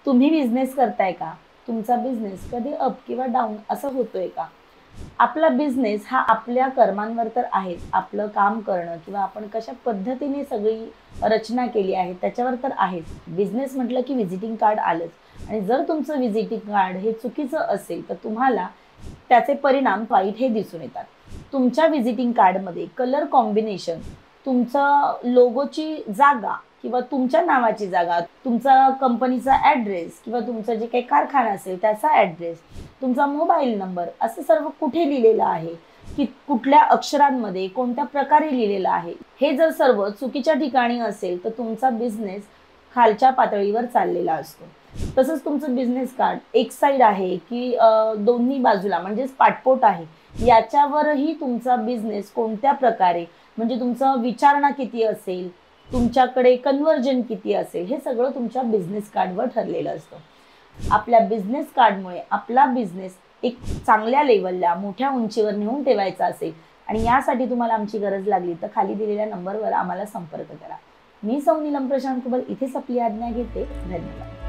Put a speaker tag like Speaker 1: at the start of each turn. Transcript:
Speaker 1: तुम्ही बिझनेस करताय का? तुमचा बिझनेस कधी अप किंवा डाऊन असं होतोय का? आपला बिझनेस हा आपल्या कर्मांवर तर आहेच. आपलं काम करणं किंवा आपण कशा पद्धतीने सगळी रचना केली आहे त्याच्यावर तर आहेच. बिझनेस म्हटलं की व्हिजिटिंग कार्ड आलंच आणि जर तुमचं व्हिजिटिंग कार्ड हे चुकीचं असेल, तर तुम्हाला त्याचे परिणाम वाईट हे दिसून येतात. तुमच्या व्हिजिटिंग कार्डमध्ये कलर कॉम्बिनेशन, तुमचं लोगोची जागा किंवा तुमच्या नावाची जागा, तुमचा कंपनीचा ॲड्रेस किंवा तुमचं जे काही कारखाना असेल त्याचा ॲड्रेस, तुमचा मोबाईल नंबर असं सर्व कुठे लिहिलेलं आहे, की कुठल्या अक्षरांमध्ये, कोणत्या प्रकारे लिहिलेलं आहे. हे जर सर्व चुकीच्या ठिकाणी असेल, तर तुमचा बिझनेस खालच्या पातळीवर चाललेला असतो. तसंच तुमचं बिझनेस कार्ड एक साइड आहे, की दोन्ही बाजूला म्हणजेच पाठपोट आहे. याच्यावरही तुमचा बिझनेस कोणत्या प्रकारे म्हणजे तुमचं विचारणा किती असेल, तुमच्याकडे कन्व्हर्जन किती असेल, हे सगळं तुमच्या बिझनेस कार्डवर ठरलेलं असतं. आपल्या बिझनेस कार्डमुळे आपला बिझनेस एक चांगल्या लेव्हलला, मोठ्या उंचीवर नेऊन ठेवायचा असेल आणि यासाठी तुम्हाला आमची गरज लागली, तर खाली दिलेल्या नंबरवर आम्हाला संपर्क करा. मी सौ नीलम प्रशांत कुबल इथेच आपली आज्ञा घेते. धन्यवाद.